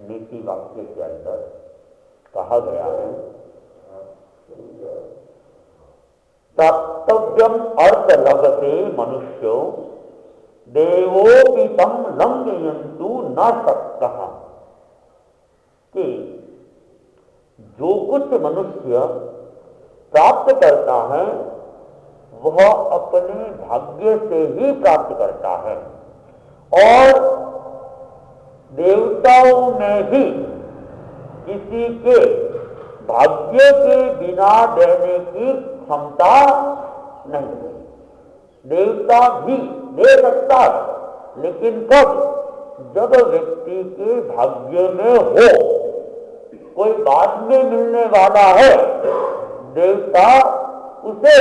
नीति वाक्य के अंदर कहा गया है, प्राप्तव्यम अर्थ लगते मनुष्यो देवोपि तम लंघयन्तु न शक्तः, कि जो कुछ मनुष्य प्राप्त करता है वह अपने भाग्य से ही प्राप्त करता है, और देवताओं में भी किसी के भाग्य के बिना देने की क्षमता नहीं है। देवता भी दे सकता है, लेकिन कब? जब व्यक्ति के भाग्य में हो। कोई बाद में मिलने वाला है, देवता उसे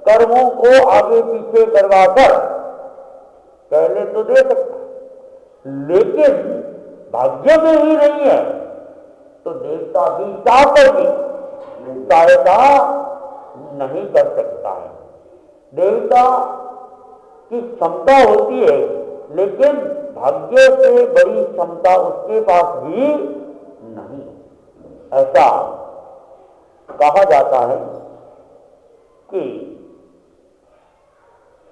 कर्मों को आगे पीछे करवाकर पहले तो दे सकता, लेकिन भाग्य में ही नहीं है तो देवता भी चाहकर भी सहायता नहीं कर सकता है। देवता की क्षमता होती है, लेकिन भाग्य से बड़ी क्षमता उसके पास भी नहीं। ऐसा कहा जाता है कि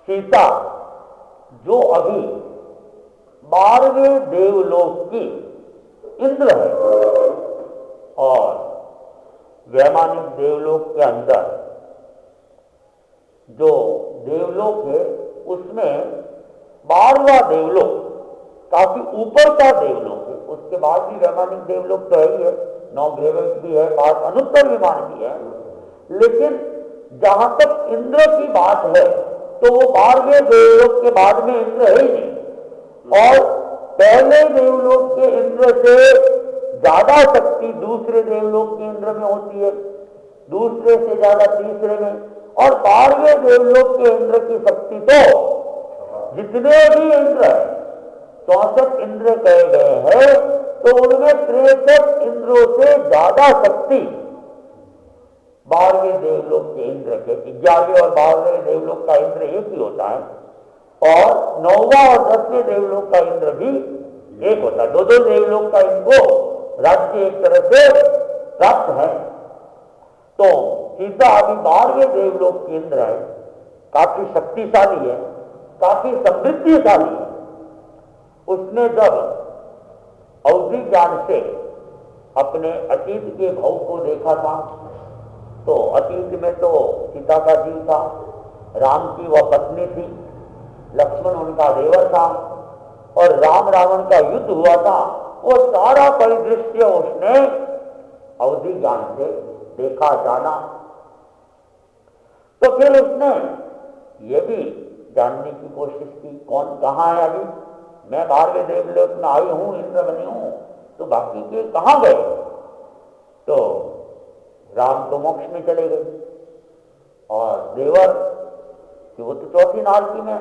सीता जो अभी 12वें देवलोक की इंद्र है, और वैमानिक देवलोक के अंदर जो देवलोक है उसमें 12वां देवलोक काफी ऊपर का देवलोक है। उसके बाद भी वैमानिक देवलोक तो है ही है, 9 ग्रह भी है, 5 अनुत्तर विमान भी है, लेकिन जहां तक इंद्र की बात है तो वो 12वें देवलोक के बाद में इंद्र है ही नहीं, और पहले देवलोक के इंद्र से ज्यादा शक्ति दूसरे देवलोक के इंद्र में होती है, दूसरे से ज्यादा तीसरे में, और 12वें देवलोक के इंद्र की शक्ति तो जितने भी इंद्र 64 इंद्र कहे गए हैं, तो उनमें 63 इंद्रों से ज्यादा शक्ति 12वें देवलोक के इंद्र के। 11वें और 12वें देवलोक का इंद्र एक ही होता है, और 9वां और 10वें देवलोक का इंद्र भी एक होता है। दो देवलोक का इनको राज्य एक तरह से प्राप्त है। तो सीता अभी 12वें देवलोक के इंद्र है, काफी शक्तिशाली है, काफी समृद्धिशाली है। उसने जब अवधि ज्ञान से अपने अतीत के भाव को देखा था, तो अतीत में तो सीता का जीव था, राम की वह पत्नी थी, लक्ष्मण उनका देवर था, और राम रावण का युद्ध हुआ था। वो सारा परिदृश्य उसने अवधि ज्ञान से देखा जाना। तो फिर उसने ये भी जानने की कोशिश की, कौन कहाँ है अभी? मैं 12वें देवलोक में आई हूं, इंद्र बनी हूं, तो बाकी के कहाँ गए? तो राम तो मोक्ष में चले गए, और देवर कि वो तो चौथी नालकी में है,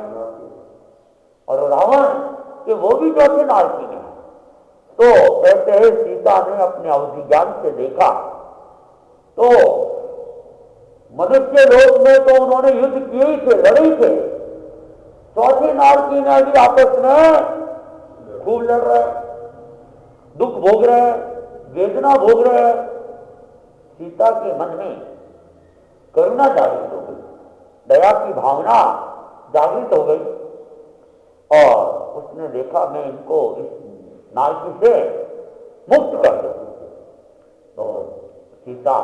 और रावण कि वो भी चौथी नालकी में है। तो कहते हैं सीता ने अपने अवधि ज्ञान से देखा, तो मनुष्य लोक में तो उन्होंने युद्ध किए ही थे, लड़े ही थे। चौथी नालकी में भी आपस में खूब लड़ रहे, दुख भोग रहे, वेदना भोग रहे। सीता के मन में करुणा जागृत हो गई, दया की भावना जागृत हो गई, और उसने देखा मैं इनको इस नालकी से मुक्त कर दूं। तो सीता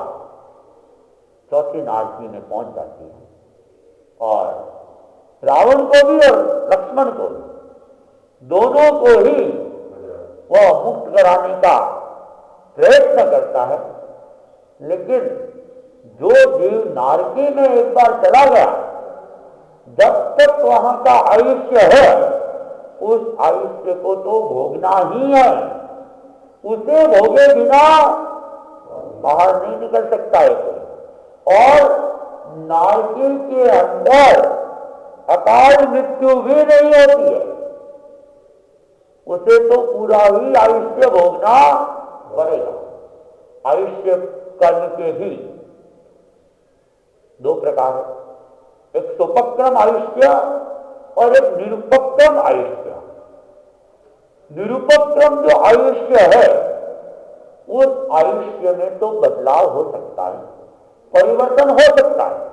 चौथी नालकी में पहुंच जाती है, और रावण को भी और लक्ष्मण को भी, दोनों को ही वह मुक्त कराने का प्रयत्न करता है। लेकिन जो जीव नारकी में एक बार चला गया, जब तक वहां का आयुष्य है, उस आयुष्य को तो भोगना ही है। उसे भोगे बिना बाहर नहीं निकल सकता है कोई। और नारकी के अंदर अकाल मृत्यु भी नहीं होती है, उसे तो पूरा ही आयुष्य भोगना पड़ेगा। आयुष्य कर्म के भी 2 प्रकार है, एक सुपक्रम आयुष्य और एक निरुपक्रम आयुष्य। निरुपक्रम जो आयुष्य है, उस आयुष्य में तो बदलाव हो सकता है, परिवर्तन हो सकता है।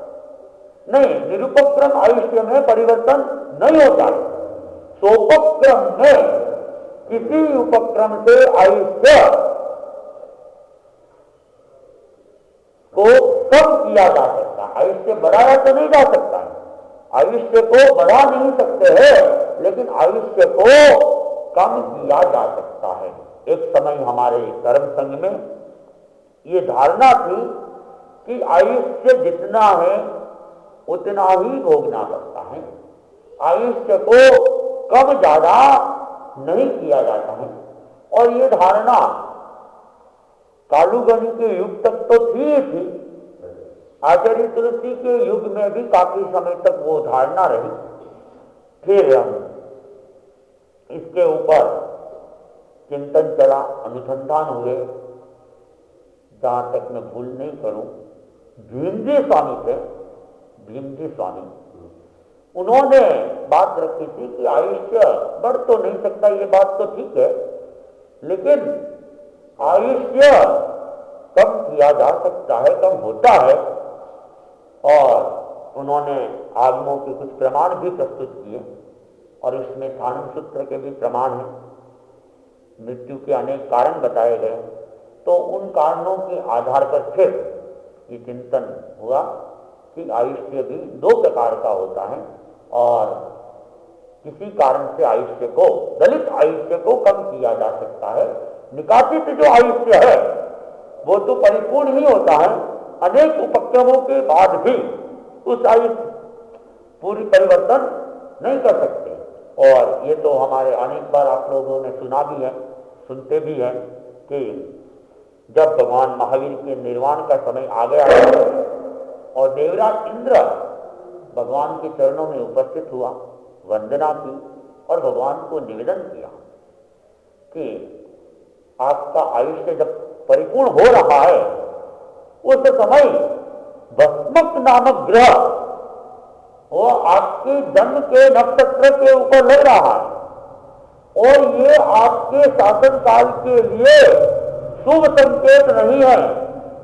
नहीं, निरुपक्रम आयुष्य में परिवर्तन नहीं होता है। सोपक्रम में किसी उपक्रम से आयुष्य को कम किया जा सकता है, आयुष्य बढ़ाया तो नहीं जा सकता है, आयुष्य को बढ़ा नहीं सकते हैं, लेकिन आयुष्य को कम किया जा सकता है। एक समय हमारे धर्म संघ में ये धारणा थी कि आयुष्य जितना है उतना ही भोगना पड़ता है, आयुष्य को कम ज्यादा नहीं किया जाता है। और ये धारणा कालूगनी के युग तक तो थी, आचार्य तुलसी के युग में भी काफी समय तक वो धारणा रही। फिर हम इसके ऊपर चिंतन चला, अनुसंधान हुए। जहां तक मैं भूल नहीं करूं, भीमजी स्वामी थे, भीमजी स्वामी, उन्होंने बात रखी थी कि आयुष्य बढ़ तो नहीं सकता, ये बात तो ठीक है, लेकिन आयुष्य कम किया जा सकता है, कम होता है। और उन्होंने आगमों के कुछ प्रमाण भी प्रस्तुत किए, और इसमें थानम सूत्र के भी प्रमाण हैं। मृत्यु के अनेक कारण बताए गए, तो उन कारणों के आधार पर फिर ये चिंतन हुआ कि आयुष्य भी दो प्रकार का होता है, और किसी कारण से आयुष्य को, दलित आयुष्य को कम किया जा सकता है। निकासित जो आयुष्य है वो तो परिपूर्ण ही होता है, अनेक उपक्रमों के बाद भी उस आयुष्य पूरी परिवर्तन नहीं कर सकते। और ये तो हमारे अनेक बार आप लोगों ने सुना भी है, सुनते भी हैं कि जब भगवान महावीर के निर्वाण का समय आ गया और देवराज इंद्र भगवान के चरणों में उपस्थित हुआ, वंदना की और भगवान को निवेदन किया कि आपका आयुष्य जब परिपूर्ण हो रहा है, उस समय भस्मक नामक ग्रह वो आपके जन्म के नक्षत्र के ऊपर लग रहा है, और ये आपके शासन काल के लिए शुभ संकेत नहीं है।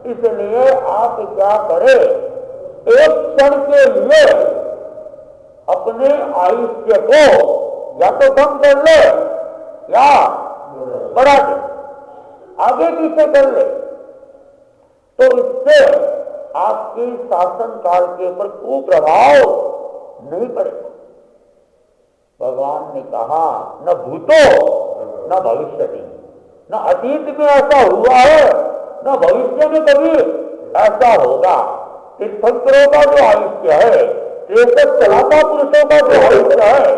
इसलिए आप क्या करें, एक क्षण के लिए अपने आयुष्य को या तो कम कर ले या बढ़ा दे, आगे पीछे कर ले, तो इससे आपके शासन काल के ऊपर कुप्रभाव नहीं पड़ेगा। भगवान ने कहा, न भूतो न भविष्यति, न अतीत में ऐसा हुआ है, न भविष्य में कभी ऐसा होगा। तीर्थंकरों का जो आयुष्य है, श्रेष्ठ चलाता पुरुषों का जो आयुष्य है,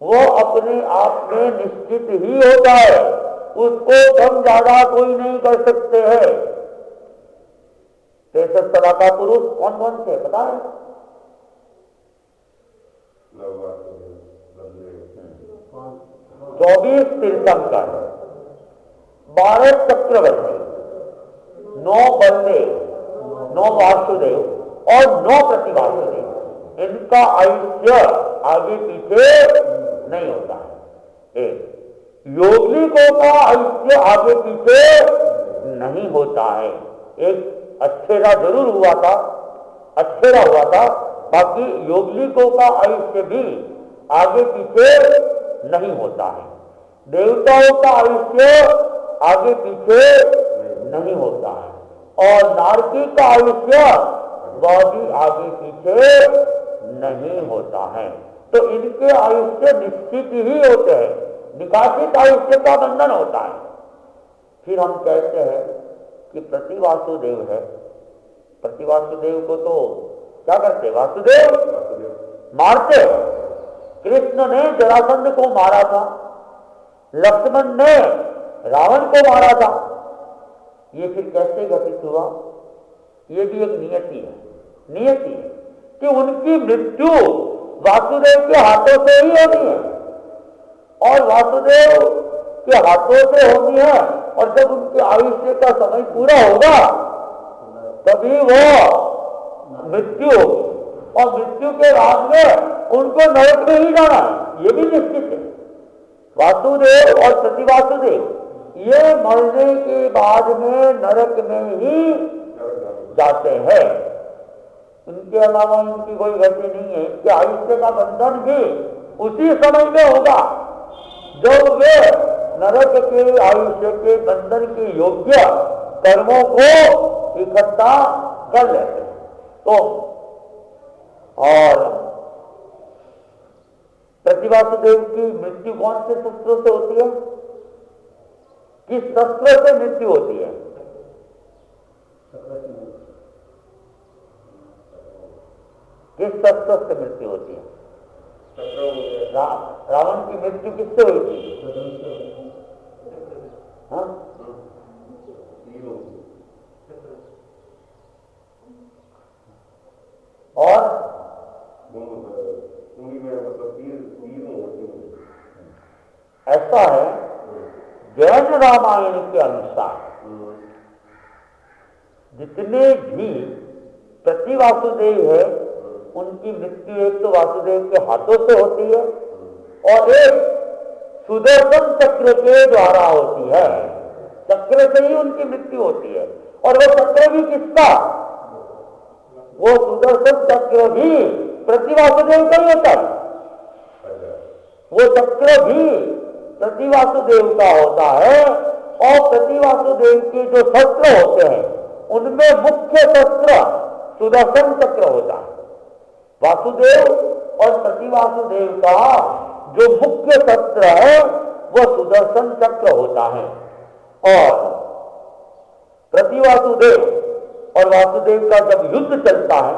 वो अपने आप में निश्चित ही होता है, उसको कम ज्यादा कोई नहीं कर सकते हैं। श्रेष्ठ चलाता पुरुष कौन कौन से पता है? 24 तीर्थंकर, 12 चक्रवर्ती, 9 बलदेव, 9 वासुदेव और 9 प्रतिवासुदेव। इनका आयुष्य आगे पीछे नहीं होता है। एक योगिकों का आयुष्य आगे पीछे नहीं होता है। एक अच्छेरा जरूर हुआ था, अच्छेरा हुआ था, बाकी योगिकों का आयुष्य भी आगे पीछे नहीं होता है। देवताओं का आयुष्य आगे पीछे नहीं होता है, और नारकी का आयुष्य वह भी आगे पीछे नहीं होता है। तो इनके आयुष्य निश्चित ही होते हैं, निकासित आयुष्य का बंधन होता है। फिर हम कहते हैं कि प्रतिवासुदेव है, प्रतिवासुदेव को तो क्या करते, वासुदेव मारते। कृष्ण ने जरासंध को मारा था, लक्ष्मण ने रावण को मारा था। ये फिर कैसे घटित हुआ? ये भी एक नियति है, नियति है कि उनकी मृत्यु वासुदेव के हाथों से ही होनी है, और वासुदेव के हाथों से होनी है। और जब उनके आयुष्य का समय पूरा होगा तभी वो मृत्यु होगी, और मृत्यु के बाद में उनको नरक में ही जाना है, ये भी निश्चित है। वासुदेव और प्रतिवासुदेव ये मरने के बाद में नरक में ही जाते हैं। उनके अलावा उनकी कोई गति नहीं है। इनके आयुष्य का बंधन भी उसी समय में होगा जब वे नरक के आयुष्य के बंधन के योग्य कर्मों को इकट्ठा कर लेते हैं। तो और प्रतिवासुदेव की मृत्यु कौन से शस्त्रों से होती है? किस शस्त्र से मृत्यु होती है? किस शस्त्र से मृत्यु होती है? रावण की मृत्यु किससे हुई थी? हाँ? और ऐसा है जैन रामायण के अनुसार जितने भी प्रतिवासुदेव है उनकी मृत्यु एक तो वासुदेव के हाथों से होती है और एक सुदर्शन चक्र के द्वारा होती है। चक्र से ही उनकी मृत्यु होती है। और वो चक्र भी किसका? वो सुदर्शन चक्र भी प्रतिवासुदेव का ही होता है। वो चक्र भी प्रतिवासुदेव का होता है और प्रतिवासुदेव के जो शस्त्र होते हैं उनमें मुख्य शस्त्र सुदर्शन चक्र होता है। वासुदेव और प्रतिवासुदेव का जो मुख्य शस्त्र है वो सुदर्शन चक्र होता है। और प्रतिवासुदेव और वासुदेव का जब युद्ध चलता है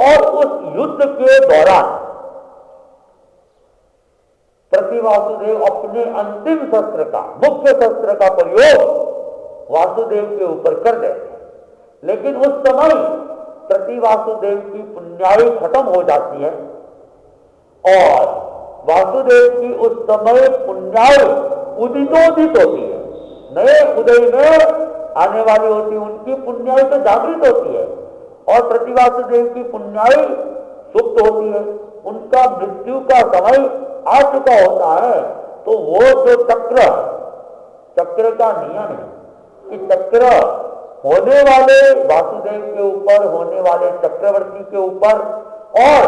और उस युद्ध के दौरान प्रतिवासुदेव अपने अंतिम शस्त्र का मुख्य शस्त्र का प्रयोग वासुदेव के ऊपर कर देते हैं। लेकिन उस समय प्रतिवासुदेव की पुण्याई खत्म हो जाती है और वासुदेव की उस समय पुण्याई उदितोदित होती है। नए उदय में आने वाली होती है। उनकी पुण्याई तो जागृत होती है और प्रतिवासुदेव की पुण्याई सुप्त होती है। उनका मृत्यु का समय आ चुका होता है। तो वो जो चक्र का नियम है कि चक्र होने वाले वासुदेव के ऊपर, होने वाले चक्रवर्ती के ऊपर और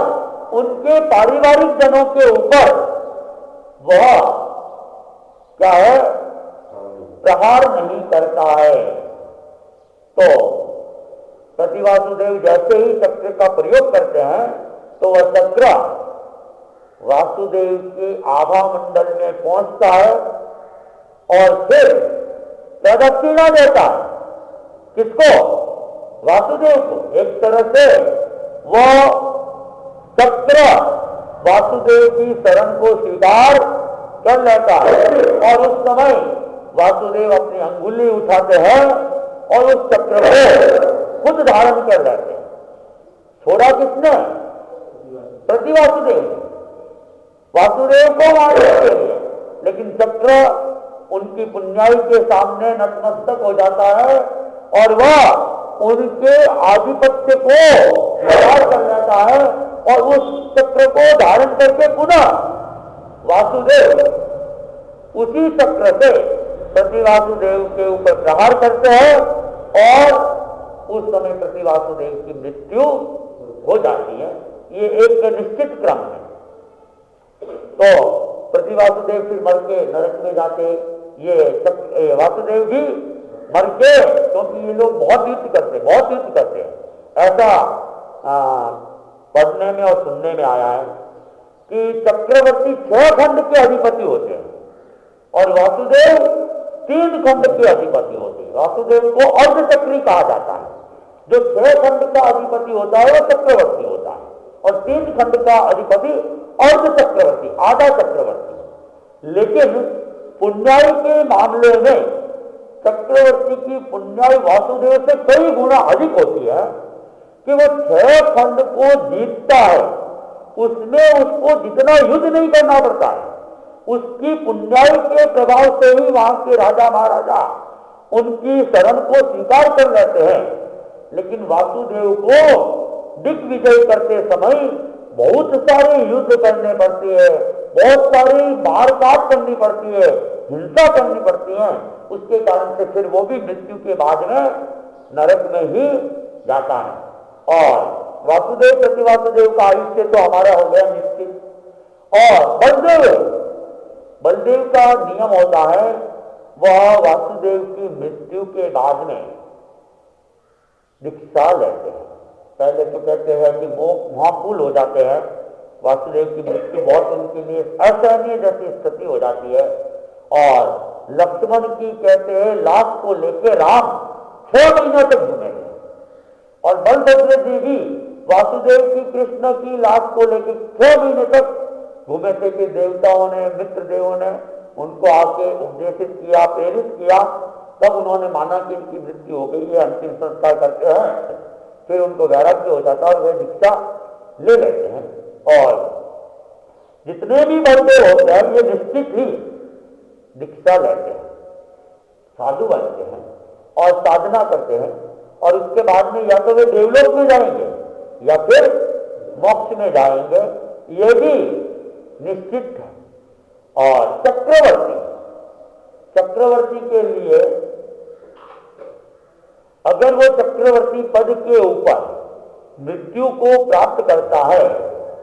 उनके पारिवारिक जनों के ऊपर वह क्या है? प्रहार नहीं करता है। तो प्रतिवासुदेव जैसे ही चक्र का प्रयोग करते हैं तो वह चक्र वासुदेव के आभा मंडल में पहुंचता है और फिर प्रदक्षिणा देता है। किसको? वासुदेव को। एक तरह से वह चक्र वासुदेव की शरण को स्वीकार कर लेता है और उस समय वासुदेव अपनी अंगुली उठाते हैं और उस चक्र को खुद धारण कर लेते हैं। छोड़ा किसने? प्रतिवासुदेव ने। वासुदेव को मारने के लिए, लेकिन चक्र उनकी पुण्याई के सामने नतमस्तक हो जाता है और वह उनके आधिपत्य को स्वीकार कर लेता है और उस चक्र को धारण करके पुनः वासुदेव उसी चक्र से प्रतिवासुदेव के ऊपर प्रहार करते हैं और उस समय प्रतिवासुदेव की मृत्यु हो जाती है। ये एक निश्चित क्रम है। तो प्रतिवासुदेव फिर मर के नरक में जाते, ये वासुदेव भी मर के, क्योंकि ये लोग बहुत युद्ध करते हैं। ऐसा पढ़ने में और सुनने में आया है कि चक्रवर्ती 6 खंड के अधिपति होते हैं और वासुदेव 3 खंड के अधिपति होते हैं। वासुदेव को अर्धचक्री कहा जाता है। जो 6 खंड का अधिपति होता है वो चक्रवर्ती होता है और 3 खंड का अधिपति अर्ध चक्रवर्ती, आधा चक्रवर्ती। लेकिन पुण्याई के मामले में चक्रवर्ती की पुण्याई वासुदेव से कई गुना अधिक होती है कि वो 6 खंड को जीतता है। उसमें उसको जितना युद्ध नहीं करना पड़ता है, उसकी पुण्याई के प्रभाव से ही वहां के राजा महाराजा उनकी शरण को स्वीकार कर लेते हैं। लेकिन वासुदेव को दिग्विजय करते समय बहुत सारे युद्ध करने पड़ते हैं, बहुत सारी मारकाट करनी पड़ती है, हिंसा करनी पड़ती है, उसके कारण से फिर वो भी मृत्यु के बाद में नरक में ही जाता है। और वासुदेव प्रतिवासुदेव का आयुष्य तो हमारा हो गया निश्चित। और बलदेव का नियम होता है, वह वासुदेव की मृत्यु के बाद में दीक्षा लेते हैं। पहले तो कहते हैं कि वो महाफूल हो जाते हैं, वासुदेव की मृत्यु बहुत उनके लिए असहनीय जैसी स्थिति हो जाती है। और लक्ष्मण की कहते हैं लाश को लेकर राम 6 महीने तक घूमे थे, और बलभद्र जी भी वासुदेव की कृष्ण की लाश को लेकर 6 महीने तक घूमे थे कि देवताओं ने, मित्र देवों ने उनको आके उपदेशित किया, प्रेरित किया, तब उन्होंने माना कि इनकी मृत्यु हो गई है, अंतिम संस्कार करते हैं। फिर उनको वैराग्य हो जाता है और वे दीक्षा ले लेते हैं। और जितने भी बलदेव होते हैं ये निश्चित ही दीक्षा लेते हैं, साधु बनते हैं और साधना करते हैं, और उसके बाद में या तो वे देवलोक में जाएंगे या फिर मोक्ष में जाएंगे, ये भी निश्चित है। और चक्रवर्ती के लिए अगर वो चक्रवर्ती पद के ऊपर मृत्यु को प्राप्त करता है,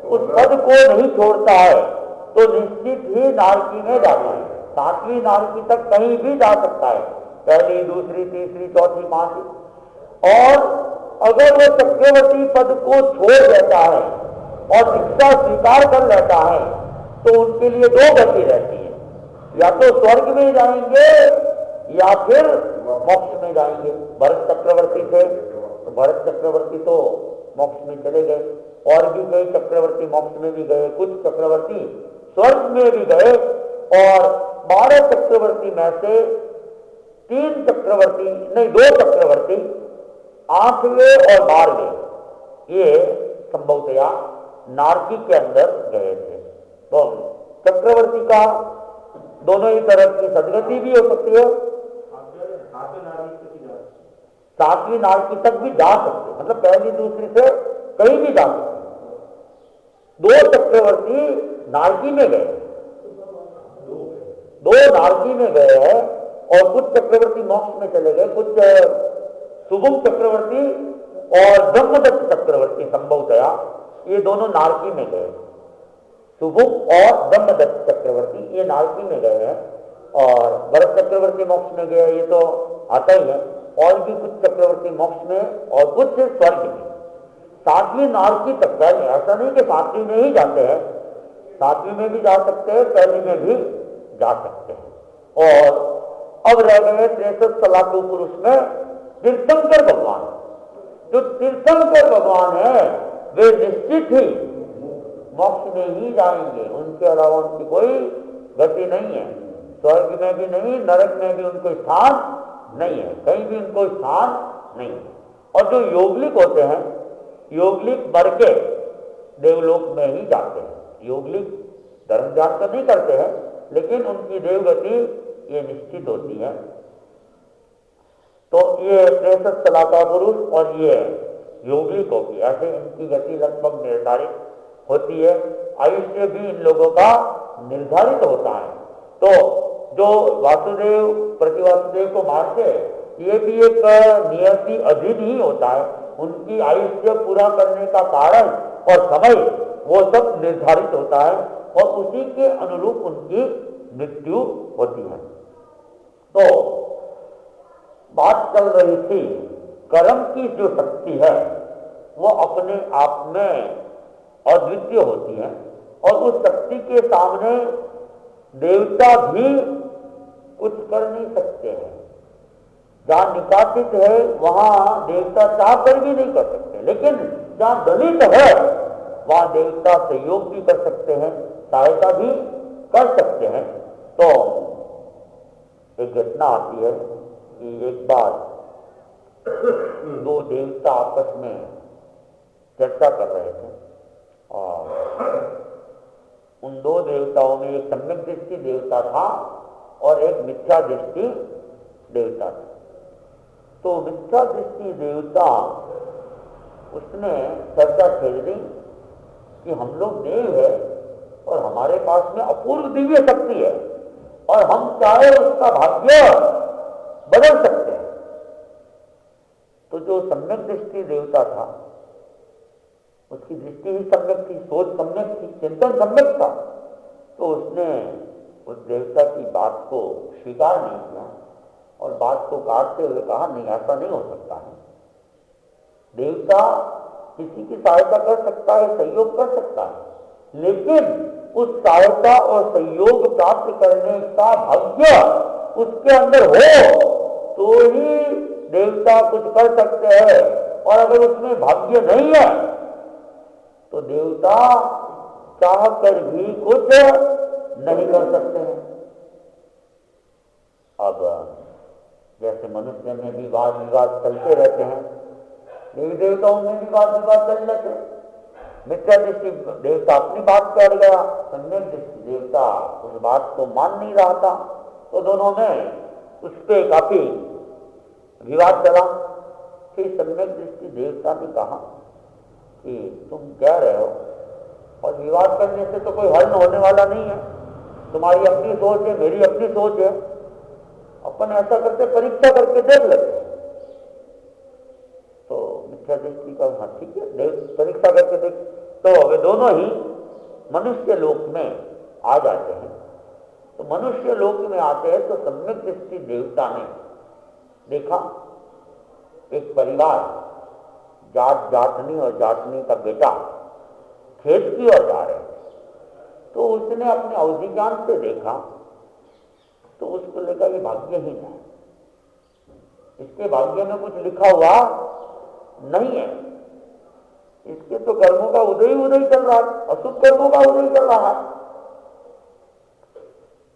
उस पद को नहीं छोड़ता है, तो निश्चित ही नारकी में जाता है। 7वीं नारकी तक कहीं भी जा सकता है, पहली, दूसरी, तीसरी, चौथी, 5वीं। और अगर वो चक्रवर्ती पद को छोड़ देता है और दीक्षा स्वीकार कर लेता है, तो उनके लिए 2 गति रहती है, या तो स्वर्ग में जाएंगे या फिर मोक्ष में जाएंगे। भरत चक्रवर्ती थे, तो भरत चक्रवर्ती तो मोक्ष में चले गए, और भी कई चक्रवर्ती मोक्ष में भी गए, कुछ चक्रवर्ती स्वर्ग में भी गए। और 12 चक्रवर्ती में से 2 चक्रवर्ती 8वें और 12वें ये संभवतया नारकी के अंदर गए थे। तो चक्रवर्ती का दोनों ही तरह की सदगति भी हो सकती है, 7वीं नारकी तक भी जा सकते, मतलब पहली दूसरी से कहीं भी जा सकते। 2 चक्रवर्ती नारकी में गए, 2 नारकी में गए हैं, और कुछ चक्रवर्ती मोक्ष में चले गए, कुछ शुभम चक्रवर्ती और ब्रह्मदत्त चक्रवर्ती संभवतया ये दोनों नारकी में गए। शुभम और ब्रह्मदत्त चक्रवर्ती ये नारकी में गए हैं, और भरत चक्रवर्ती मोक्ष में गए, ये तो आता ही है। और भी कुछ चक्रवर्ती मोक्ष में और कुछ स्वर्ग में। 7वीं नारकी तक, पहले ऐसा नहीं कि 7वीं में ही जाते हैं, 7वीं में भी जा सकते हैं, पहली में भी जा सकते हैं। और अब रह गए 63 सलाकू पुरुष में तीर्थंकर भगवान। जो तीर्थंकर भगवान है वे निश्चित ही मोक्ष में ही जाएंगे, उनके अलावा उनकी कोई गति नहीं है। स्वर्ग में भी नहीं, नरक में भी उनको स्थान नहीं है, कहीं भी उनको स्थान नहीं है। और जो योगलिक होते हैं, योगलिक मर के देवलोक में ही जाते हैं। योगलिक धर्म त्याग तो नहीं करते हैं, लेकिन उनकी देवगति ये निश्चित होती है। तो ये 63 सलाका पुरुष और ये योगलिक होगी, ऐसे इनकी गति लगभग निर्धारित होती है। आयुष्य भी इन लोगों का निर्धारित होता है। तो जो वासुदेव प्रतिवासुदेव को मारते, ये भी एक नियति अधीन ही होता है। उनकी आयुष्य पूरा करने का कारण और समय वो सब निर्धारित होता है, और उसी के अनुरूप उनकी मृत्यु होती है। तो बात चल रही थी, कर्म की जो शक्ति है वो अपने आप में अद्वितीय होती है, और उस शक्ति के सामने देवता भी कुछ कर नहीं सकते हैं। जहां निकासित है वहां देवता चाह कर भी नहीं कर सकते, लेकिन जहां दलित है वहां देवता सहयोग भी कर सकते हैं, सहायता भी कर सकते हैं। तो एक घटना आती है कि एक बार 2 देवता आपस में चर्चा कर रहे थे, और उन 2 देवताओं में एक सम्यक दृष्टि देवता था और एक मिथ्या दृष्टि देवता था। तो मिथ्या दृष्टि देवता उसने चर्चा छेड़ दी कि हम लोग देव है और हमारे पास में अपूर्व दिव्य शक्ति है और हम चाहे उसका भाग्य बदल सकते हैं। तो जो सम्यक दृष्टि देवता था, उसकी दृष्टि ही सम्यक थी, सोच सम्यक थी, चिंतन सम्यक था, तो उसने उस देवता की बात को स्वीकार नहीं किया और बात को काटते हुए कहा नहीं, ऐसा नहीं हो सकता है। देवता किसी की सहायता कर सकता है, सहयोग कर सकता है, लेकिन उस सहायता और सहयोग प्राप्त करने का भाग्य उसके अंदर हो तो ही देवता कुछ कर सकते हैं, और अगर उसमें भाग्य नहीं है तो देवता चाह कर भी कुछ नहीं कर सकते हैं। अब जैसे मनुष्य में भी वाद विवाद चलते रहते हैं, देवी देवताओं में भी वाद विवाद चल जाते हैं। मिथ्या दृष्टि देवता अपनी बात पे अड़ गया, सम्यक दृष्टि देवता उस बात को मान नहीं रहा था, तो दोनों में उस पर काफी विवाद चला। फिर सम्यक दृष्टि देवता ने कहा कि तुम कह रहे हो, और विवाद करने से तो कोई हल होने वाला नहीं है, तुम्हारी अपनी सोच है, मेरी अपनी सोच है, अपन ऐसा करते परीक्षा करके देख लेते। तो मिथ्या दृष्टि का हाँ ठीक है, परीक्षा करके देख। तो वे दोनों ही मनुष्य लोक में आ जाते हैं। तो मनुष्य लोक में आते हैं तो सम्यक दृष्टि देवता ने देखा एक परिवार, जाटनी और जाटनी का बेटा खेत की ओर जा रहे, तो उसने अपने अवधि ज्ञान से देखा, तो उसको लगा ये भाग्यहीन है, इसके भाग्य में कुछ लिखा हुआ नहीं है, इसके तो कर्मों का उदय ही उदय चल रहा है, अशुभ कर्मों का उदय चल रहा है।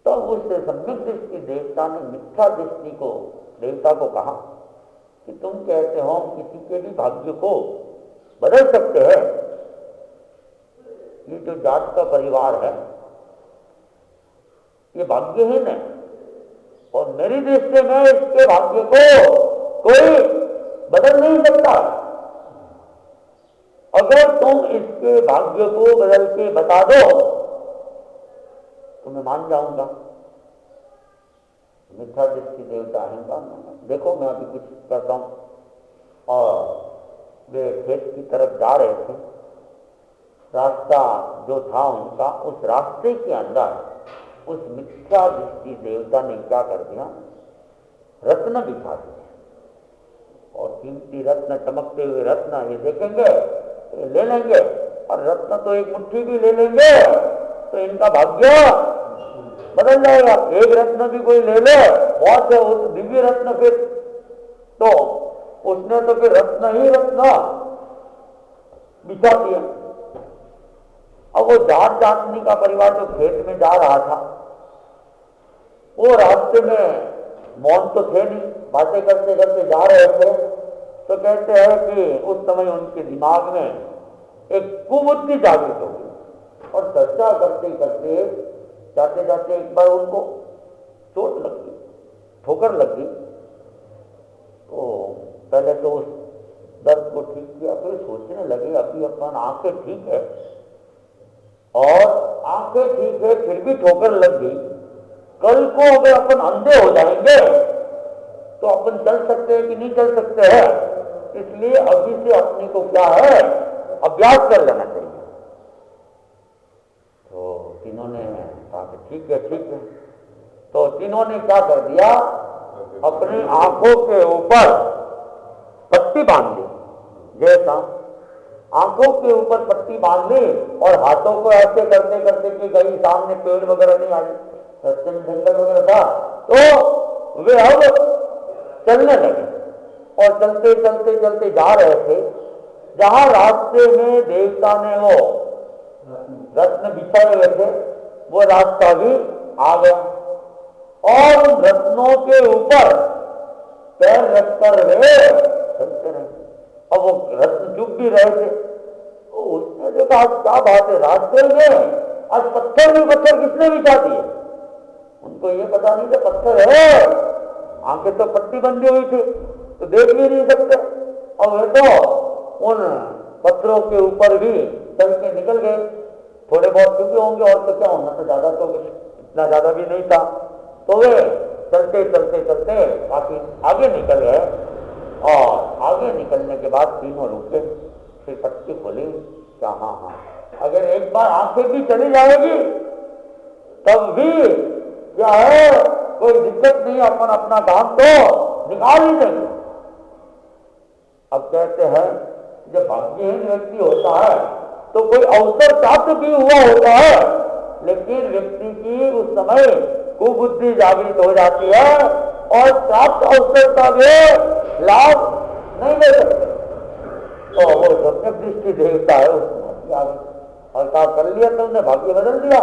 तो उससे सम्यक दृष्टि देवता ने मिथ्या दृष्टि को देवता को कहा कि तुम कहते हो हम किसी के भी भाग्य को बदल सकते हैं, ये जो जाट का परिवार है ये भाग्यहीन है, और मेरी दृष्टि में इसके भाग्य को कोई बदल नहीं सकता। अगर तुम इसके भाग्य को बदल के बता दो तो मैं मान जाऊंगा। मिथ्या दृष्टि देवता अहंकार, देखो मैं अभी कुछ करता हूं, और वे खेत की तरफ जा रहे थे। रास्ता जो था उनका, उस रास्ते के अंदर उस मिथ्या दृष्टि देवता ने क्या कर दिया, रत्न बिछा दिए, और कीमती रत्न, चमकते हुए रत्न, ये देखेंगे ले लेंगे, और रत्न तो एक मुट्ठी भी ले लेंगे तो इनका भाग्य बदल जाएगा। एक रत्न भी कोई ले ले, बहुत है उस दिव्य रत्न, फिर तो उसने तो फिर रत्न ही रत्न बिछा दिया। अब वो जाटनी का परिवार जो खेत में जा रहा था, वो रास्ते में मौन तो थे नहीं, बातें करते करते जा रहे थे। तो कहते हैं कि उस समय उनके दिमाग में एक कुबुद्धि जागृत हो गई, और चर्चा करते करते जाते जाते एक बार उनको चोट लग गई, ठोकर लग गई। तो पहले तो उस दर्द को ठीक किया, फिर सोचने लगे अभी अपन आंखें ठीक है, और आंखें ठीक है फिर भी ठोकर लग गई, कल को अगर अपन अंधे हो जाएंगे तो अपन चल सकते हैं कि नहीं चल सकते हैं, इसलिए अभी से अपने को क्या है, अभ्यास कर लेना चाहिए। तो तीनों ने कहा कि ठीक है ठीक है। तो तीनों ने क्या कर दिया, अपनी आंखों के ऊपर पट्टी बांध दी, जैसा आंखों के ऊपर पट्टी बांध ली, और हाथों को ऐसे करते करते कि कहीं सामने पेड़ वगैरह नहीं आ रही, रास्ते में जंगल वगैरह था, तो वे अब चलने लगे, और चलते चलते चलते जा रहे थे। जहां रास्ते में देवता ने वो रत्न बिछाए हुए थे, वो रास्ता भी आ गया, और उन रत्नों के ऊपर पैर रखकर वे चलते रहे। अब वो रत्न चुप भी रहे थे, तो उसने देखा आज क्या बात है, रास्ते में आज पत्थर भी पत्थर किसने बिछा दिए। उनको ये पता नहीं था पत्थर है, आंखें तो पट्टी बंधी हुई थी तो देख भी नहीं सकते, और वे तो उन पत्थरों के ऊपर भी चल के निकल गए। थोड़े बहुत चुके होंगे और तो क्या होना, तो ज्यादा तो इतना ज्यादा भी नहीं था। तो वे चलते चलते चलते काफी आगे निकल गए और आगे निकलने के बाद तीनों रुके, फिर पट्टी खोली क्या हाँ हाँ, अगर एक बार आंखें भी चली जाएगी तब भी क्या है, कोई दिक्कत नहीं, अपन अपना काम तो निकाल ही देंगे। अब कहते हैं जब भाग्यहीन व्यक्ति होता है तो कोई अवसर प्राप्त भी हुआ होता है, लेकिन व्यक्ति की उस समय कुबुद्धि जागृत हो जाती है और प्राप्त अवसर का भी लाभ नहीं ले सकते। तो वो सम्यक दृष्टि देवता है उसमें आगे और काम कर लिया तो उन्हें भाग्य बदल दिया,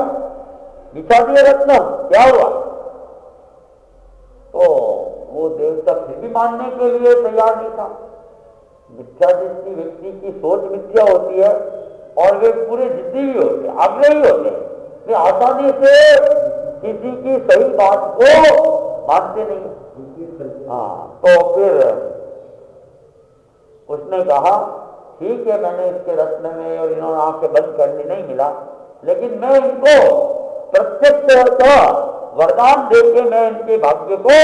बिछा दिए रत्न, क्या हुआ। तो वो देवता फिर भी मानने के लिए तैयार नहीं था। मिथ्या दृष्टि व्यक्ति की सोच मिथ्या होती है और वे पूरे जिद्दी भी होते हैं, आग्रही होते हैं, वे आसानी से किसी की सही बात को मानते नहीं। हाँ, तो फिर उसने कहा ठीक है, मैंने इसके रत्न में और इन्होंने आंखें बंद करनी नहीं मिला, लेकिन मैं इनको प्रत्यक्ष वरदान देके मैं इनके भाग्य को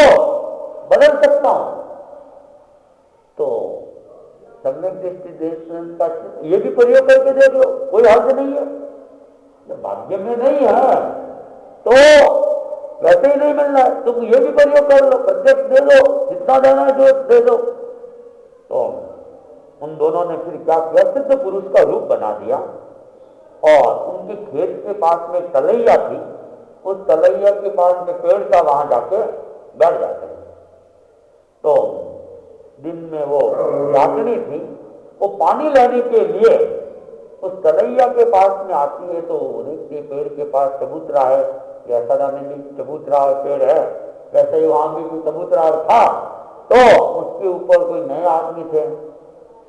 बदल सकता हूं। तो सम्यक दृष्टि का ये भी प्रयोग करके देख लो, कोई हर्ज नहीं है। जब भाग्य में नहीं है तो वैसे ही नहीं मिलना है, तुम ये भी प्रयोग कर लो, प्रत्यक्ष दे दो, जितना देना है जो दे दो। तो उन दोनों ने फिर क्या किया, सिद्ध पुरुष का रूप बना दिया और उनके खेत के पास में तलैया थी, उस तलैया के पास में पेड़ था, वहां जाके बैठ जाते हैं। तो दिन में वो रागनी थी, वो पानी लेने के लिए उस तलैया के पास में आती है, तो देखती पेड़ के पास चबूतरा है, सदा में भी चबूतरा पेड़ है, वैसे ही वहां भी चबूतरा था। तो उसके ऊपर कोई नए आदमी थे,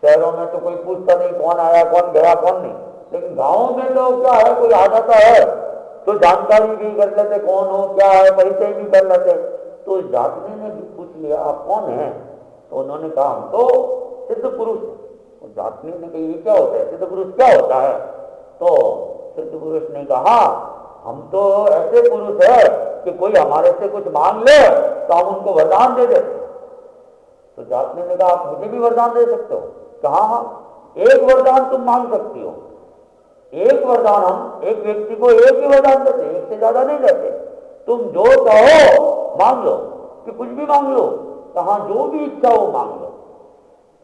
शहरों में तो कोई पूछता नहीं कौन आया कौन गया कौन नहीं, लेकिन गाँव में तो क्या है, कोई आ जाता है तो जानकारी भी कर लेते कौन हो क्या है, परिचय भी कर लेते। तो जातनी ने भी पूछ लिया आप कौन है, तो उन्होंने कहा हम तो सिद्ध पुरुष। जातनी ने कहा ये क्या होता है, सिद्ध पुरुष क्या होता है। तो सिद्ध पुरुष ने कहा हम तो ऐसे पुरुष है कि कोई हमारे से कुछ मांग ले तो हम उनको वरदान दे देते। तो जातनी ने कहा आप मुझे भी वरदान दे सकते हो। कहा हाँ, एक वरदान तुम मांग सकती हो, एक वरदान हम एक व्यक्ति को एक ही वरदान देते, एक से ज्यादा नहीं देते। तुम जो चाहो मांग लो, कि कुछ भी मांग लो, कहा जो भी इच्छा हो मांग लो।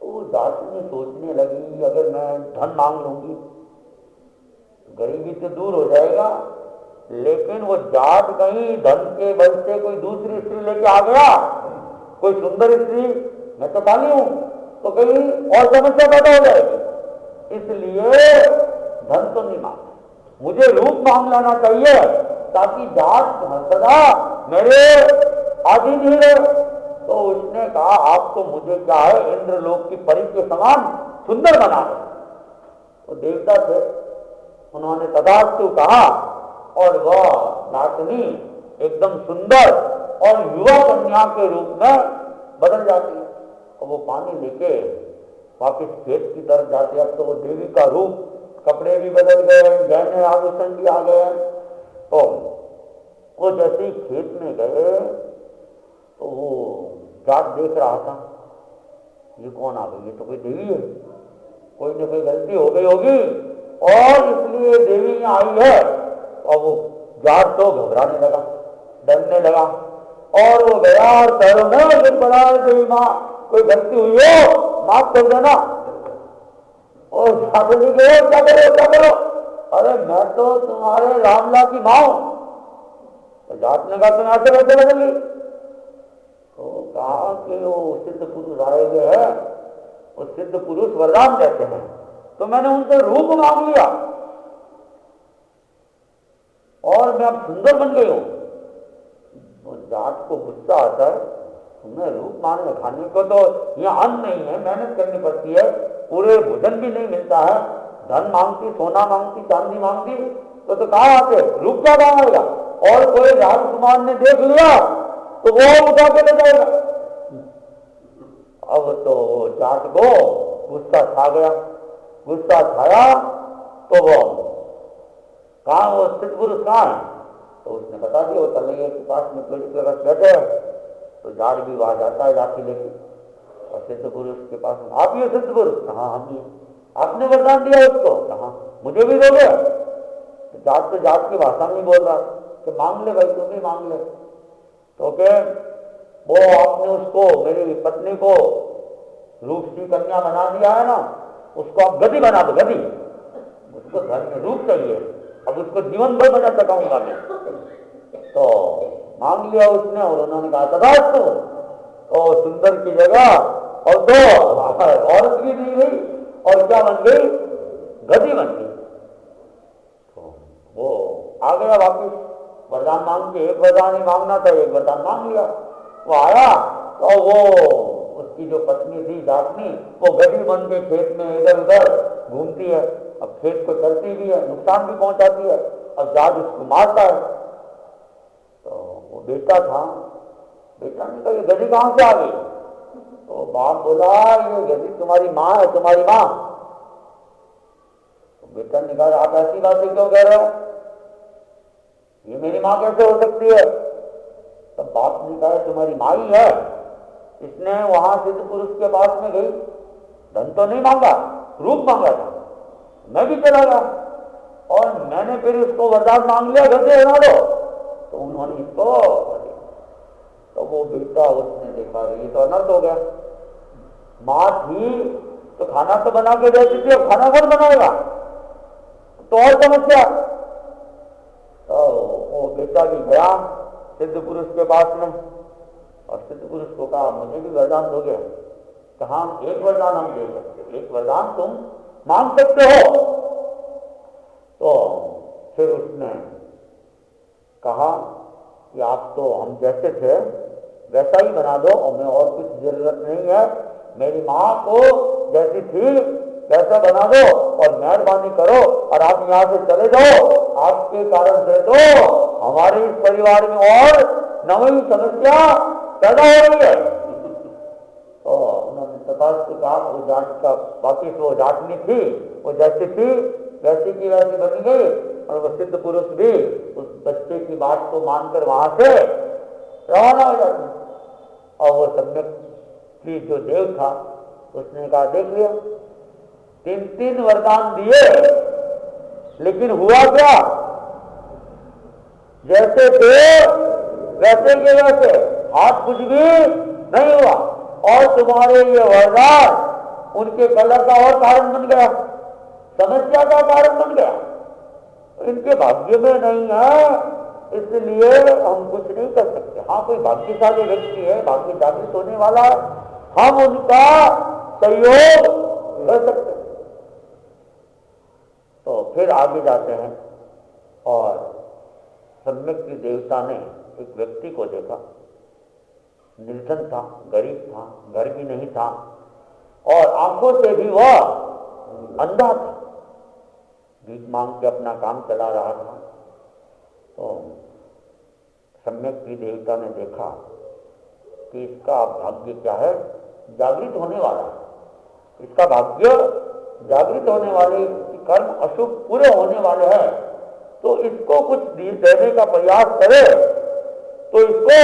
तो वो दासी सोचने लगी अगर मैं धन मांग लूंगी गरीबी से दूर हो जाएगा, लेकिन वो जाट गई धन के बल से कोई दूसरी स्त्री लेके आ गया, कोई सुंदर स्त्री, मैं तो खाली हूं, तो कहीं और समस्या पैदा हो जाएगी। इसलिए धन तो नहीं मांगना, मुझे रूप मांग लाना चाहिए ताकि जात सदा मेरे आधीन ही रहे। तो उसने कहा आप तो मुझे क्या है इंद्रलोक की परी के समान सुंदर बना दो। तो देवता थे, उन्होंने तथास्तु कहा और वह नातनी एकदम सुंदर और युवा कन्या के रूप में बदल जाती है। और वो पानी लेके वापिस खेत की तरफ जाते। अब तो वो देवी का रूप, कपड़े भी बदल गए, गहने आभूषण भी आ गए। तो वो जैसे ही खेत में गए तो वो जाट देख रहा था ये कौन आ गई, ये तो कोई देवी है, कोई ना कोई गलती हो गई होगी और इसलिए देवी यहाँ आई है। और वो जाट तो घबराने लगा, डरने लगा और वो गया और पैरों में गिर पड़ा, देवी माँ कोई गलती हुई हो माफ कर देना। और जाट जी गए क्या करो क्या करो, अरे मैं तो तुम्हारे रामला की माँ हूं। तो जाट ने कहा तुम ऐसे कैसे बदल गई। तो कहा कि वो सिद्ध पुरुष आए हुए हैं, वो सिद्ध पुरुष वरदान देते हैं, तो मैंने उनसे रूप मांग लिया और मैं अब सुंदर बन गई हूं। तो जाट को गुस्सा आता है, तुम्हें रूप मांगने खाने को तो यहाँ अन्न नहीं है, मेहनत करनी पड़ती है, पूरे भोजन भी नहीं मिलता है, धन मांगती, सोना मांगती, चांदी मांगती, तो कहाँ आते रूप क्या मांगेगा। और कोई राजकुमार ने देख लिया तो वो उठा के ले जाएगा। अब तो जाट को गुस्सा छा गया, गुस्सा छाया तो वो कहाँ वो सिद्ध पुरुष कहाँ है? तो उसने बता दिया वो तलैया के पास में पेड़ के पास बैठे हैं। तो जाट भी वहां जाता है लाठी लेके और सिद्ध पुरुष के पास, आप ही हो सिद्ध पुरुष? हाँ हम ही। आपने वरदान दिया उसको? हाँ। मुझे भी दोगे? तो जाट की भाषा में बोल रहा कि मांग ले भाई, तुम भी मांग ले। तो क्या वो आपने उसको, मेरी पत्नी को रूपसी कन्या बना दिया है ना, उसको आप गति बना दो, गति। उसको घर में रूप चाहिए, अब उसको जीवन भर बना सकाऊंगा मैं। तो मांग लिया उसने और उन्होंने कहा तथास्तु। तो सुंदर की जगह और दो औरत भी दी गई और क्या बन गई? गति बन गई। तो वो आ गया वापिस वरदान मांग के। एक वरदान ही मांगना था, एक वरदान मांग लिया। वो आया तो वो उसकी जो पत्नी थी जाटनी, वो गधी बन के खेत में इधर उधर घूमती है। अब खेत को चलती भी है, नुकसान भी पहुंचाती है। अब जाट उसको मारता है। तो वो बेटा था, बेटा ने कहा ये गधी कहां से आ गई? तो बाप बोला ये गधी तुम्हारी माँ है, तुम्हारी माँ। तो बेटा ने कहा आप ऐसी बातें क्यों कह रहे हो? ये मेरी माँ कैसे हो सकती है? तब बाप ने कहा तुम्हारी माँ ही है। इसने वहां सिद्ध पुरुष के पास में गई, धन तो नहीं मांगा, रूप मांगा था। मैं भी चला गया और मैंने फिर उसको वरदान मांग लिया गधे बना दो। तो उन्होंने इसको, तो वो बेटा उसने देखा ये तो अनर्थ हो गया। माँ थी तो खाना तो बना के देती थी, अब खाना कौन बनाएगा? तो और समस्या। तो वो बेटा भी गया सिद्ध पुरुष के पास में और सिद्ध पुरुष को कहा मुझे भी वरदान दोगे? कहा एक वरदान हम दे सकते, एक वरदान तुम मांग सकते हो। तो फिर उसने कहा कि आप तो हम जैसे थे वैसा ही बना दो और मैं और कुछ जरूरत नहीं है, मेरी माँ को जैसी थी वैसा बना दो और मेहरबानी करो और आप यहाँ से चले जाओ। आपके कारण से तो हमारे इस परिवार में और नई समस्या पैदा हो रही है। तो उन्होंने तथास्तु कहा। वो जाट का बाकी वो जाटनी थी, वो जैसी थी वैसी की वैसी बन गई और वो सिद्ध पुरुष भी उस बच्चे की बात को मानकर वहां से रवाना हो जाते। और वो सम्यक की जो देव था उसने कहा देख लिया 3 वरदान दिए लेकिन हुआ क्या? जैसे थे वैसे के वैसे, हाथ कुछ भी नहीं हुआ। और तुम्हारे ये वरदान उनके कलर का और कारण बन गया, समस्या का कारण बन गया। इनके भाग्य में नहीं है, इसलिए हम कुछ नहीं कर सकते। हाँ कोई भाग्यशाली व्यक्ति है, भाग्य जागृत होने वाला, हम उनका सहयोग कर सकते हैं। तो फिर आगे जाते हैं और सम्यक की देवता ने एक व्यक्ति को देखा, निर्धन था, गरीब था, घर भी नहीं था और आंखों से भी वह अंधा था, भीख मांग के अपना काम चला रहा था। तो सम्यक की देवता ने देखा कि इसका भाग्य क्या है, जागृत होने वाला है, इसका भाग्य जागृत होने वाले, कर्म अशुभ पूरे होने वाले हैं, तो इसको कुछ देने का प्रयास करे तो इसको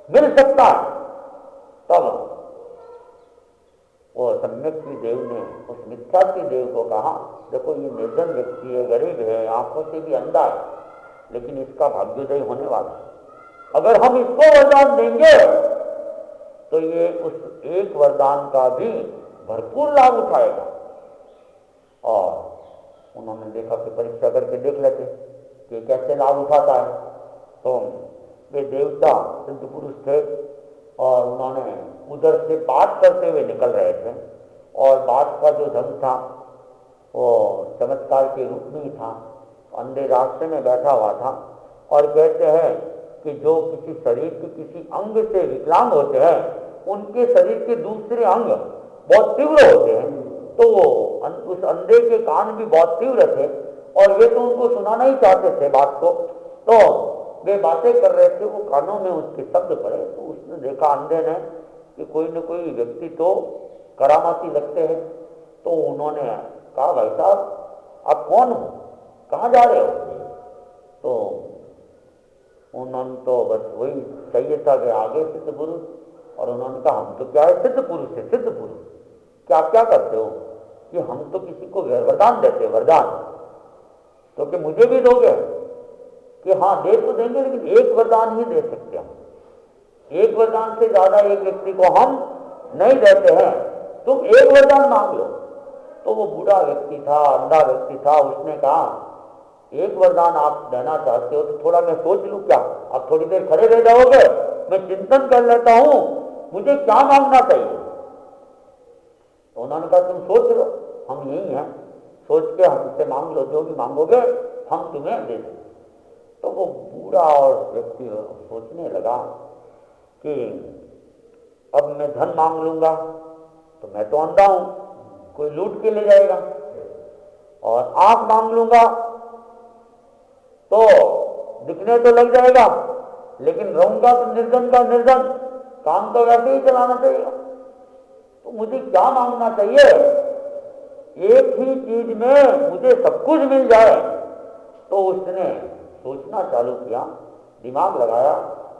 मिल सकता है। तब वो सम्यक की देव ने उस मिथ्या की देव को कहा देखो ये निर्धन व्यक्ति है, गरीब है, आंखों से भी अंधा है, लेकिन इसका भाग्योदय होने वाला है। अगर हम इसको वरदान देंगे तो ये उस एक वरदान का भी भरपूर लाभ उठाएगा। और उन्होंने देखा कि परीक्षा करके देख लेते कि कैसे लाभ उठाता है। तो वे देवता सिद्ध पुरुष थे और उन्होंने उधर से बात करते हुए निकल रहे थे और बात का जो ढंग था वो चमत्कार के रूप में ही था। अंधे रास्ते में बैठा हुआ था और कहते हैं कि जो किसी शरीर के किसी अंग से विकलांग होते हैं उनके शरीर के दूसरे अंग बहुत तीव्र होते हैं। तो उस अंधे के कान भी बहुत तीव्र थे और वे तो उनको सुनाना ही चाहते थे बात को। तो वे बातें कर रहे थे, वो कानों में उसके शब्द पड़े। तो उसने देखा अंधे ने कि कोई न कोई व्यक्ति तो करामाती लगते हैं। तो उन्होंने कहा भाई साहब आप कौन हो? कहाँ जा रहे हो? तो उन्होंने तो बस वही चाहिए था कि आगे सिद्ध पुरुष, और उन्होंने कहा हम तो क्या है, सिद्ध पुरुष है, सिद्ध पुरुष। क्या आप क्या करते हो कि हम तो किसी को वरदान देते, वरदान तो कि मुझे भी दोगे? कि हाँ दे तो देंगे, लेकिन एक वरदान ही दे सकते हम, एक वरदान से ज्यादा एक व्यक्ति को हम नहीं देते हैं, तुम एक वरदान मांग लो। तो वो बूढ़ा व्यक्ति था, अंधा व्यक्ति था, उसने कहा एक वरदान आप देना चाहते हो तो थोड़ा मैं सोच लूं क्या? आप थोड़ी देर खड़े रह जाओगे, मैं चिंतन कर लेता हूं मुझे क्या मांगना चाहिए। तो उन्होंने कहा तुम सोच लो, हम यही हैं, सोच के हमसे मांग लो, जो भी मांगोगे हम तुम्हें दे देंगे। तो वो बूढ़ा और व्यक्ति सोचने लगा कि अब मैं धन मांग लूंगा तो मैं तो अंधा हूं, कोई लूट के ले जाएगा, और आंख मांग लूंगा तो दिखने तो लग जाएगा, लेकिन रहूंगा तो निर्धन का निर्धन, काम तो वैसे ही चलाना चाहिए। तो मुझे क्या मांगना चाहिए? एक ही चीज में मुझे सब कुछ मिल जाए। तो उसने सोचना चालू किया, दिमाग लगाया,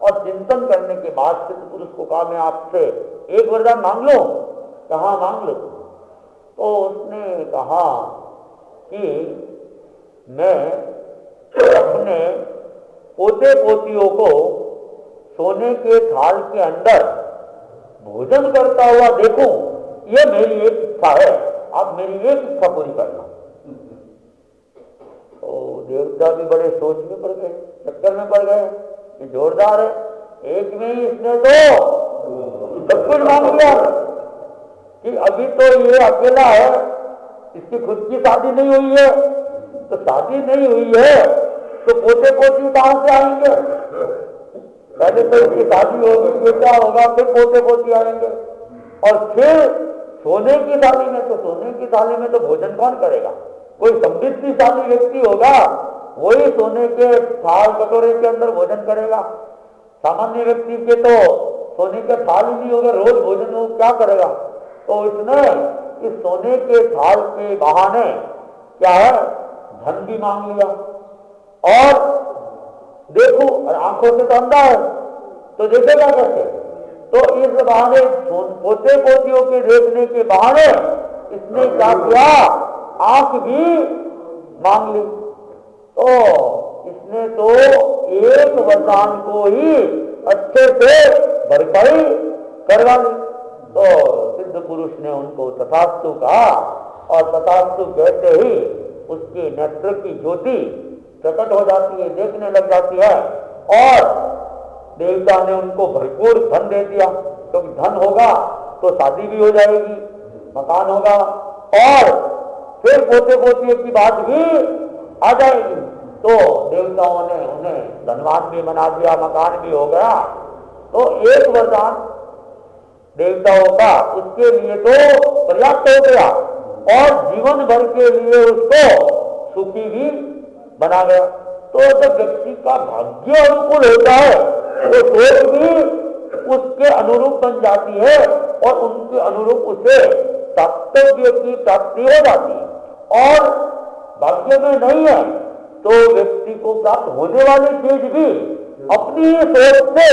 और चिंतन करने के बाद सिद्ध पुरुष को कहा मैं आपसे एक वरदान मांग लो? कहा मांग लो। तो उसने कहा कि मैं अपने पोते पोतियों को सोने के थाल के अंदर भोजन करता हुआ देखूं, ये मेरी एक इच्छा है, आप मेरी एक इच्छा पूरी करना। तो देवता भी बड़े सोच में पड़ गए, चक्कर में पड़ गए, ये जोरदार है, एक में ही इसने तो सब कुछ मांग लिया कि अभी तो ये अकेला है, इसकी खुद की शादी नहीं हुई है, तो शादी नहीं हुई है तो पोते पोती कहां से आएंगे? पहले तो इसकी शादी होगी, बेटा होगा, फिर पोते पोती आएंगे, और फिर सोने की थाली में, तो सोने की थाली में तो भोजन कौन करेगा? कोई समृद्धिशाली व्यक्ति होगा, वही सोने के थाल कटोरे के अंदर भोजन करेगा। सामान्य व्यक्ति के तो सोने के थाल ही नहीं होगा, रोज भोजन वो क्या करेगा? तो इसने इस सोने के थाल के बहाने क्या है, धन भी मांग लिया, और देखो आंखों से तो अंधा है तो देखेगा कैसे? तो इस बहाने पोते पोतियों के देखने के बहाने इसने क्या किया, आंख भी मांग ली। तो इसने तो एक वरदान को ही अच्छे से भरपाई करवा ली। तो सिद्ध पुरुष ने उनको तथास्तु कहा, और तथास्तु कहते ही उसके नेत्र की ज्योति प्रकट हो जाती है, देखने लग जाती है, और देवता ने उनको भरपूर धन दे दिया, क्योंकि धन होगा तो शादी भी हो जाएगी, मकान होगा, और फिर पोते पोतियों की बात भी आ जाएगी। तो देवताओं ने उन्हें धनवान भी बना दिया, मकान भी हो गया। तो एक वरदान देवताओं का उसके लिए तो पर्याप्त हो गया, और जीवन भर के लिए उसको सुखी भी बना गया। तो जब व्यक्ति का भाग्य अनुकूल होता है तो सोच भी उसके अनुरूप बन जाती है, और उनके अनुरूप उसे कर्तव्य की प्राप्ति हो जाती है। और भाग्य में नहीं है तो व्यक्ति को प्राप्त होने वाली चीज भी अपनी ही सोच से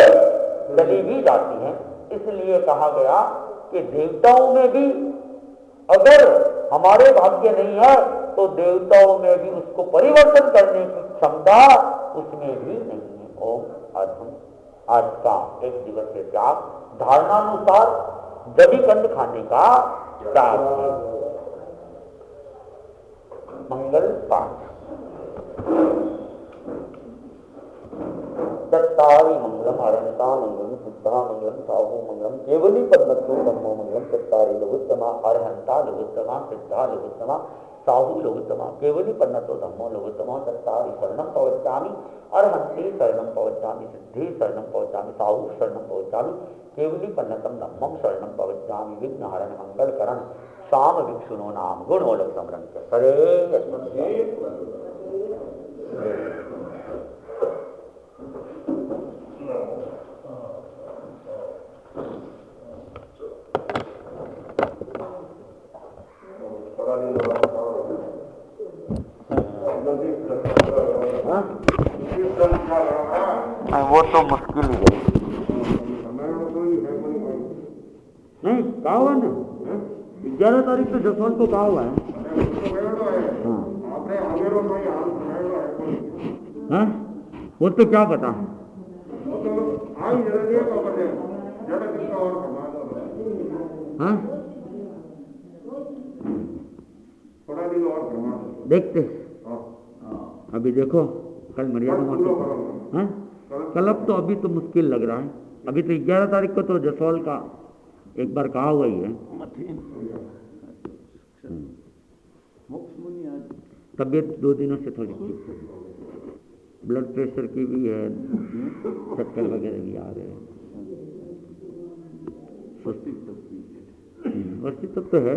चली भी जाती है। इसलिए कहा गया कि देवताओं में भी अगर हमारे भाग्य नहीं है तो देवताओं में भी उसको परिवर्तन करने की क्षमता उसमें भी नहीं है। ओम आज का एक दिवसीय त्याग धारणानुसार जबी कंद खाने का त्याग है। मंगल पाठ। चत्तारि मंगलम अरहंता मंगलम सिद्धा मंगलम साहु मंगलम केवली पद्मत्तो धम्मो मंगलम चत्तारि लघुत्तमा अरहंता लघुत्तमा सिद्धा लघुत्तमा साहु लघुत्तमा केवली पद्मत्तो धम्मो लघुत्तमा चत्तारि शरणं प्रवक्ष्यामि अरहंते शरणं प्रवक्ष्यामि सिद्धि शरणं प्रवक्ष्यामि साहु शरणं प्रवक्ष्यामि केवली पद्मतं धम्मं शरणं प्रवक्ष्यामि विघ्नहरण मंगलकरण शाम भिक्षुनो नाम गुणोलक समरं हरे नदी वो तो मुश्किल ही है। नहीं कहा हुआ ना 11 तारीख को जसवंत को कहा हुआ है। हाँ वो तो क्या पता। हाँ देखते अभी देखो कल मर्यादा हाँ कल अब तो अभी तो मुश्किल लग रहा है। अभी तो 11 तारीख को तो जसवाल का एक बार कहा हुआ ही है। तबीयत 2 दिनों से थोड़ी ठीक है, ब्लड प्रेशर की भी है, चक्कर वगैरह भी आ रहे हैं। वर्षित तक तो है।